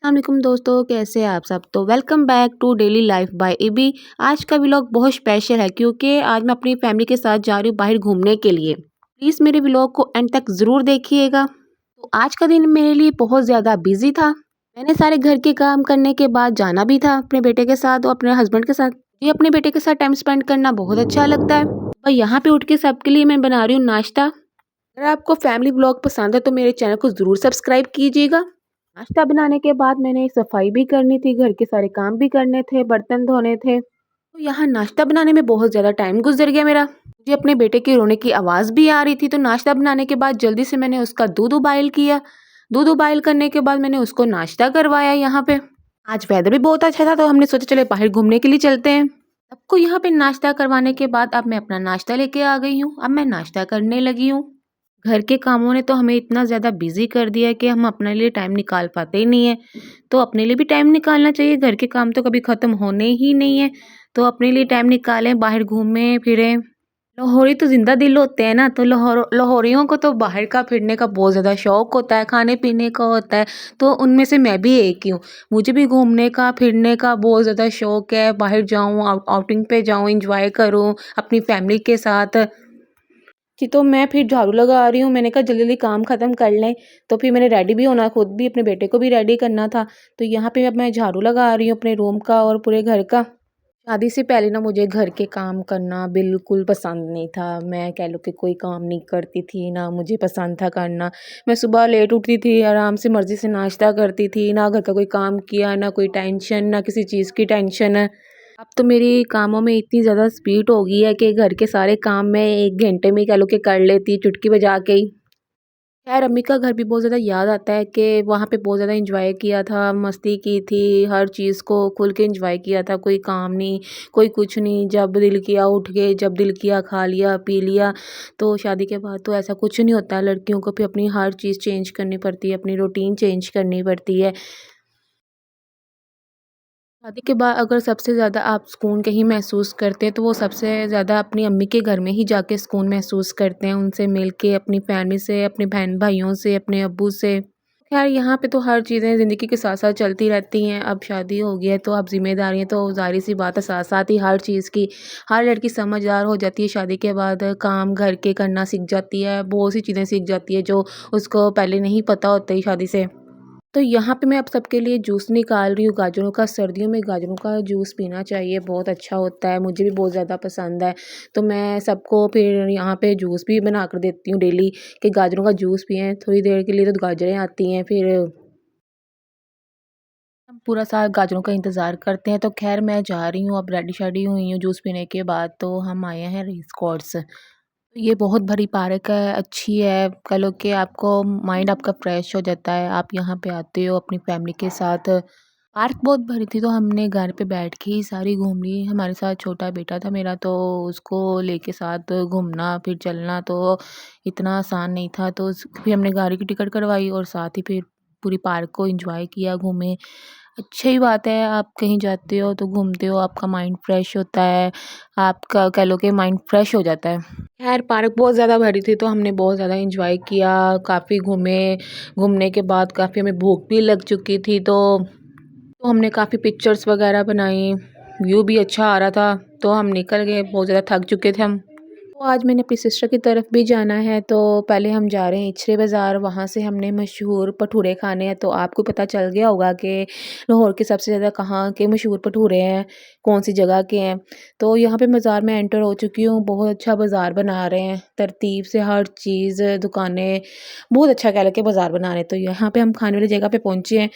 अस्सलामुअलैकुम दोस्तों, कैसे हैं आप सब। तो welcome back to daily life by AB. आज का व्लॉग बहुत स्पेशल है क्योंकि आज मैं अपनी फैमिली के साथ जा रही हूँ बाहर घूमने के लिए। प्लीज़ मेरे व्लॉग को एंड तक ज़रूर देखिएगा। तो आज का दिन मेरे लिए बहुत ज़्यादा बिजी था। मैंने सारे घर के काम करने के बाद जाना भी था अपने बेटे के साथ और अपने हस्बैंड के साथ। ये अपने बेटे के साथ टाइम स्पेंड करना बहुत अच्छा लगता है। और यहाँ पे उठ के सबके लिए मैं बना रही हूँ नाश्ता। अगर आपको फैमिली व्लॉग पसंद है तो मेरे चैनल को ज़रूर सब्सक्राइब कीजिएगा। नाश्ता बनाने के बाद मैंने सफाई भी करनी थी, घर के सारे काम भी करने थे, बर्तन धोने थे। तो यहाँ नाश्ता बनाने में बहुत ज़्यादा टाइम गुजर गया मेरा। मुझे अपने बेटे के रोने की आवाज़ भी आ रही थी, तो नाश्ता बनाने के बाद जल्दी से मैंने उसका दूध उबाइल किया। दूध उबाइल करने के बाद मैंने उसको नाश्ता करवाया यहाँ पे। आज वेदर भी बहुत अच्छा था तो हमने सोचा चले बाहर घूमने के लिए चलते हैं। सबको यहाँ पे नाश्ता करवाने के बाद अब मैं अपना नाश्ता लेके आ गई हूँ। अब मैं नाश्ता करने लगी हूँ। घर के कामों ने तो हमें इतना ज़्यादा बिजी कर दिया है कि हम अपने लिए टाइम निकाल पाते ही नहीं है। तो अपने लिए भी टाइम निकालना चाहिए, घर के काम तो कभी ख़त्म होने ही नहीं है। तो अपने लिए टाइम निकालें, बाहर घूमें फिरें। लाहौरी तो ज़िंदा दिल होते हैं ना, तो लाहौरियों को तो बाहर का फिरने का बहुत ज़्यादा शौक़ होता है, खाने पीने का होता है। तो उनमें से मैं भी एक ही हूँ। मुझे भी घूमने का फिरने का बहुत ज़्यादा शौक़ है। बाहर जाऊँ, आउटिंग पे जाऊँ, इंजॉय करूँ अपनी फैमिली के साथ। जी, तो मैं फिर झाड़ू लगा रही हूँ। मैंने कहा जल्दी-जल्दी काम ख़त्म कर लें। तो फिर मैंने रेडी भी होना, खुद भी अपने बेटे को भी रेडी करना था। तो यहाँ पे अब मैं झाड़ू लगा रही हूँ अपने रूम का और पूरे घर का। शादी से पहले ना मुझे घर के काम करना बिल्कुल पसंद नहीं था। मैं कह लो कि कोई काम नहीं करती थी, ना मुझे पसंद था करना। मैं सुबह लेट उठती थी, आराम से मर्ज़ी से नाश्ता करती थी, ना घर का कोई काम किया, ना कोई टेंशन, ना किसी चीज़ की टेंशन। अब तो मेरी कामों में इतनी ज़्यादा स्पीड हो गई है कि घर के सारे काम मैं 1 घंटे में कह लो कि कर लेती, चुटकी बजा के ही। खैर अम्मी का घर भी बहुत ज़्यादा याद आता है कि वहाँ पे बहुत ज़्यादा एंजॉय किया था, मस्ती की थी, हर चीज़ को खुल के एंजॉय किया था। कोई काम नहीं, कोई कुछ नहीं, जब दिल किया उठ गए, जब दिल किया खा लिया, पी लिया। तो शादी के बाद तो ऐसा कुछ नहीं होता, लड़कियों को भी अपनी हर चीज़ चेंज करनी पड़ती है, अपनी रूटीन चेंज करनी पड़ती है। शादी के बाद अगर सबसे ज़्यादा आप सुकून कहीं महसूस करते हैं तो वो सबसे ज़्यादा अपनी अम्मी के घर में ही जाके सुकून महसूस करते हैं, उनसे मिल के, अपनी फैमिली से, अपने बहन-भाइयों से, अपने अब्बू से। ख़ैर यहाँ पे तो हर चीज़ें ज़िंदगी के साथ-साथ चलती रहती हैं। अब शादी हो गई है तो अब ज़िम्मेदारियाँ तो ज़ाहिर-सी बात है साथ-साथ ही हर चीज़ की। हर लड़की समझदार हो जाती है शादी के बाद, काम घर के करना सीख जाती है, बहुत सी चीज़ें सीख जाती है जो उसको पहले नहीं पता होती शादी से। तो यहाँ पे मैं अब सबके लिए जूस निकाल रही हूँ गाजरों का। सर्दियों में गाजरों का जूस पीना चाहिए, बहुत अच्छा होता है, मुझे भी बहुत ज़्यादा पसंद है। तो मैं सबको फिर यहाँ पे जूस भी बना कर देती हूँ डेली कि गाजरों का जूस पिएँ। थोड़ी देर के लिए तो गाजरें आती हैं, फिर हम पूरा साल गाजरों का इंतज़ार करते हैं। तो ख़ैर मैं जा रही हूँ, अब रेडी-शेडी हुई हूँ जूस पीने के बाद, तो हम आए हैं रेस कोर्स। ये बहुत बड़ी पार्क है, अच्छी है, कह लो कि आपको माइंड आपका फ्रेश हो जाता है, आप यहाँ पे आते हो अपनी फैमिली के साथ। पार्क बहुत भरी थी तो हमने घर पे बैठ के ही सारी घूम ली। हमारे साथ छोटा बेटा था मेरा, तो उसको लेके साथ घूमना फिर चलना तो इतना आसान नहीं था। तो फिर हमने गाड़ी की टिकट करवाई और साथ ही फिर पूरी पार्क को एंजॉय किया, घूमे। अच्छी बात है, आप कहीं जाते हो तो घूमते हो, आपका माइंड फ्रेश होता है, आपका कह लो कि माइंड फ्रेश हो जाता है। खैर पार्क बहुत ज़्यादा भरी थी तो हमने बहुत ज़्यादा एंजॉय किया, काफ़ी घूमे। घूमने के बाद काफ़ी हमें भूख भी लग चुकी थी, तो हमने काफ़ी पिक्चर्स वगैरह बनाई। व्यू भी अच्छा आ रहा था, तो हम निकल गए, बहुत ज़्यादा थक चुके थे हम। तो आज मैंने अपनी सिस्टर की तरफ भी जाना है, तो पहले हम जा रहे हैं इचरे बाज़ार, वहाँ से हमने मशहूर भटूरे खाने हैं। तो आपको पता चल गया होगा कि लाहौर के सबसे ज़्यादा कहाँ के मशहूर भटूरे हैं, कौन सी जगह के हैं। तो यहाँ पे बाज़ार में एंटर हो चुकी हूँ, बहुत अच्छा बाज़ार बना रहे हैं, तरतीब से हर चीज़, दुकानें, बहुत अच्छा कह लो कि बाज़ार बना रहे हैं। तो यहाँ पे हम खाने वाली जगह पे पहुँचे हैं।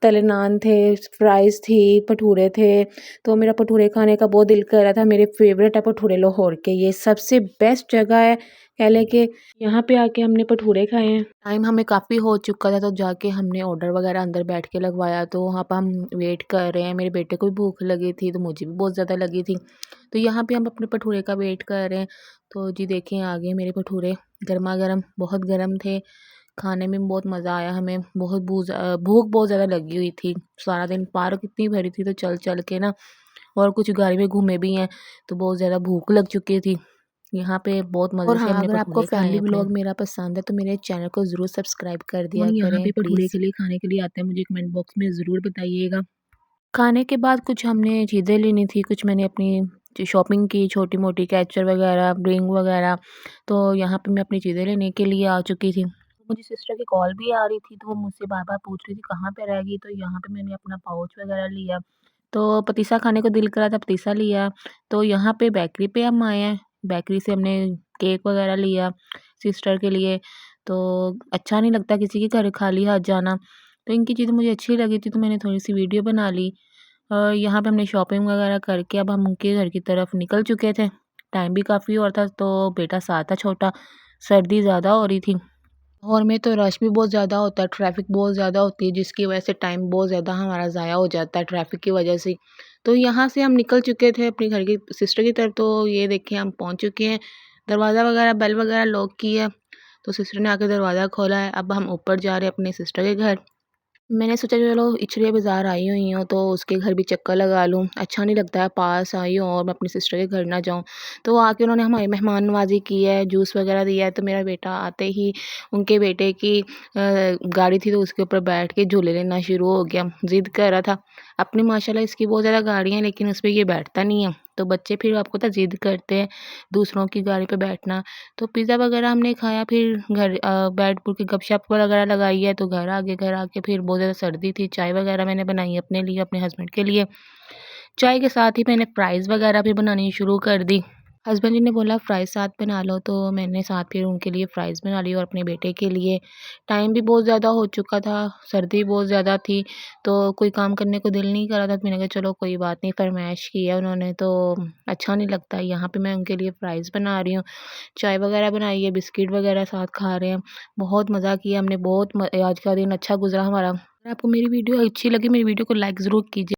तले नान थे, फ्राइज़ थी, भटूरे थे। तो मेरा भटूरे खाने का बहुत दिल कर रहा था। मेरे फ़ेवरेट है भटूरे लाहौर के, ये सबसे बेस्ट जगह है। कह लें कि यहाँ पे आके हमने भटूरे खाए हैं। टाइम हमें काफ़ी हो चुका था तो जाके हमने ऑर्डर वगैरह अंदर बैठ के लगवाया, तो वहाँ पर हम वेट कर रहे हैं। मेरे बेटे को भी भूख लगी थी तो मुझे भी बहुत ज़्यादा लगी थी। तो यहाँ पे हम अपने भटूरे का वेट कर रहे हैं। तो जी देखिए आ गए मेरे भटूरे, गरमा-गरम, बहुत गरम थे। खाने में बहुत मज़ा आया हमें, बहुत भूख बहुत ज़्यादा लगी हुई थी। सारा दिन पार्क इतनी भरी थी तो चल-चल के ना, और कुछ गाड़ी में घूमे भी हैं, तो बहुत ज़्यादा भूख लग चुकी थी। यहाँ पे बहुत मज़े और से हाँ, हमने अगर आपको भटूरे खाए फैमिली हैं अपने। व्लॉग मेरा पसंद है तो मेरे चैनल को ज़रूर सब्सक्राइब कर दिया कौन यहाँ करें पे भटूरे प्लीज़। के लिए खाने के लिए आते हैं, मुझे कमेंट बॉक्स में ज़रूर बताइएगा। खाने के बाद कुछ हमने चीज़ें लेनी थी, कुछ मैंने अपनी शॉपिंग की छोटी-मोटी कैचर वगैरह, रिंग वगैरह, तो यहाँ पे मैं अपनी चीज़ें लेने के लिए आ चुकी थी। मुझे सिस्टर की कॉल भी आ रही थी, तो वो मुझसे बार-बार पूछ रही थी कहाँ पे रहेगी, तो यहाँ पे मैंने अपना पाउच वगैरह लिया। तो पतीसा खाने को दिल करा था, पतीसा लिया। तो यहाँ पे बेकरी पे हम आए हैं, बेकरी से हमने केक वगैरह लिया सिस्टर के लिए। तो अच्छा नहीं लगता किसी के घर खाली हाथ जाना, तो इनकी चीज़ें मुझे अच्छी लगी थी, तो मैंने थोड़ी-सी वीडियो बना ली। यहाँ पे हमने शॉपिंग वगैरह करके अब हम उनके घर की तरफ निकल चुके थे। टाइम भी काफ़ी और था, तो बेटा साथ था छोटा, सर्दी ज़्यादा हो रही थी। और में तो रश भी बहुत ज़्यादा होता है, ट्रैफ़िक बहुत ज़्यादा होती है जिसकी वजह से टाइम बहुत ज़्यादा हमारा ज़ाया हो जाता है ट्रैफ़िक की वजह से। तो यहाँ से हम निकल चुके थे अपने घर की सिस्टर की तरफ, तो ये देखिए हम पहुँच चुके हैं। दरवाज़ा वगैरह बेल वगैरह लॉक की है, तो सिस्टर ने आके दरवाज़ा खोला है। अब हम ऊपर जा रहे हैं अपने सिस्टर के घर। मैंने सोचा चलो इचरिया बाज़ार आई हुई हूँ तो उसके घर भी चक्कर लगा लूँ। अच्छा नहीं लगता है पास आई हूँ और मैं अपनी सिस्टर के घर ना जाऊँ। तो आके उन्होंने हमारी मेहमान नवाज़ी की है, जूस वग़ैरह दिया है, तो मेरा बेटा आते ही उनके बेटे की गाड़ी थी तो उसके ऊपर बैठ के झूले लेना शुरू हो गया। ज़िद कर रहा था। अपनी माशाल्लाह इसकी बहुत ज़्यादा गाड़ियाँ हैं लेकिन उसपे ये बैठता नहीं है। तो बच्चे फिर आपको पता है ज़िद करते हैं दूसरों की गाड़ी पे बैठना। तो पिज़्ज़ा वग़ैरह हमने खाया, फिर घर बैठ-बूठ के गपशप वग़ैरह लगाई है, तो घर आके फिर बहुत ज़्यादा सर्दी थी, चाय वग़ैरह मैंने बनाई अपने लिए, अपने हस्बैंड के लिए। चाय के साथ ही मैंने फ्राइज़ वग़ैरह भी बनानी शुरू कर दी। हस्बैंड जी ने बोला फ्राइज़ साथ बना लो, तो मैंने साथ फिर उनके लिए फ्राइज़ बना ली और अपने बेटे के लिए। टाइम भी बहुत ज़्यादा हो चुका था, सर्दी बहुत ज़्यादा थी, तो कोई काम करने को दिल नहीं कर रहा था, तो मैंने कहा चलो कोई बात नहीं, फ़रमाइश की है उन्होंने तो अच्छा नहीं लगता है। यहाँ पे मैं उनके लिए फ्राइज़ बना रही हूँ। चाय वग़ैरह बनाई है, बिस्किट वग़ैरह साथ खा रहे हैं। बहुत मज़ा किया हमने, बहुत आज का दिन अच्छा गुज़रा हमारा। अगर आपको मेरी वीडियो अच्छी लगी, मेरी वीडियो को लाइक ज़रूर कीजिए।